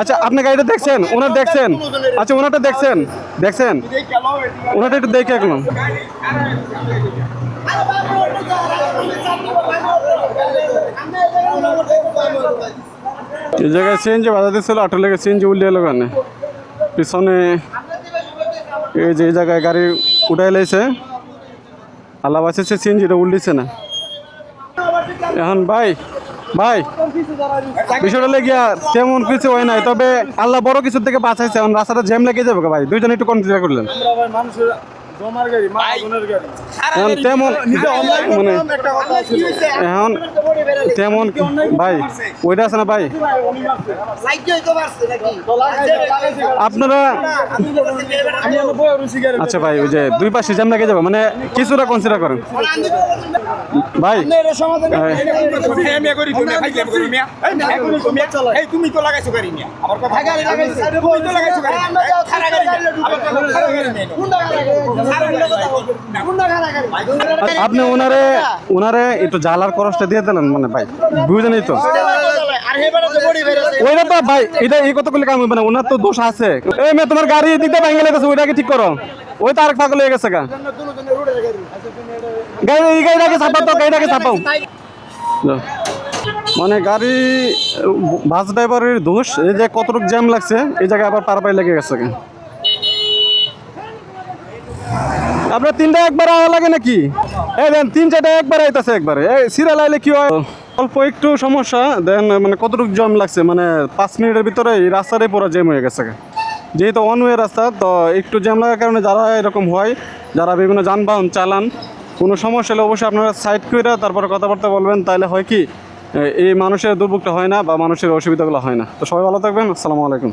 আচ্ছা আপনি গাড়িটা দেখছেন, ওনার দেখছেন? আচ্ছা ওনারটা দেখছেন, দেখছেন ওনারটা একটু দেখে এখন। এই জায়গায় সিএনজি বাধা দিচ্ছিল, অটো লেগে সিএনজি উল্টে এলো কেন পিছনে। এই যে এই জায়গায় গাড়ি উঠাই লাইছে, আল্লাহ বাঁচেছে সিএনজিটা উল্টিছে না। এখন ভাই ভাই বিষয়টা লেগে তেমন কিছু হয় নাই, তবে আল্লাহ বড় কিছুর থেকে বাঁচাইছে। এখন রাস্তাটা জ্যাম লেগে যাবে ভাই, দুইজন একটু কনসিডার করলেন। এখন তেমন মানে এখন তেমন ভাই ওইটা আছে না ভাই, আপনারা আচ্ছা ভাই ওই যে দুই পাশে জ্যাম লেগে যাবে, মানে কিছুটা কনসিডার করেন ভাই। আপনি ওনারে একটু জ্বালার খরচটা দিয়ে দিলেন, মানে ভাই বুঝলেনই তো। ওইটা তো ভাই এটা এই কথা বলে কাম হবে না, ওনার তো দোষ আছে। এই মেয়ে তোমার গাড়ি দিতে ভেঙে লেগেছে, ওইটাকে ঠিক করো। ওই তো আরেক পাগল হয়ে গেছে গা, গাড়িটাকে চাপাও তো, গাড়িটাকে চাপাও। মানে গাড়ি বাস ড্রাইভারের দোষ, এই যে কতটুকু জ্যাম লাগছে এই জায়গায় আবার পার পাই লেগে গেছে। আপনার তিনটা একবার আওয়া লাগে নাকি? এই দেন তিন চারটা একবার আইতাছে একবারে, এই সিরিয়াল আইলে কি হয়? অল্প একটু সমস্যা দেন, মানে কতটুকু জ্যাম লাগছে, মানে 5 মিনিটের ভিতরে এই রাস্তাটাই পুরো জ্যাম হয়ে গেছে। যেহেতু ওয়ান ওয়ে রাস্তা, তো একটু জ্যাম লাগার কারণে যারা এরকম হয়, যারা বিভিন্ন যানবাহন চালান, কোনো সমস্যা হলে অবশ্যই আপনারা সাইড করে তারপরে কথাবার্তা বলবেন, তাহলে হয় কি এই মানুষের দুর্ভোগটা হয় না বা মানুষের অসুবিধাগুলো হয় না। তো সবাই ভালো থাকবেন, আসসালামু আলাইকুম।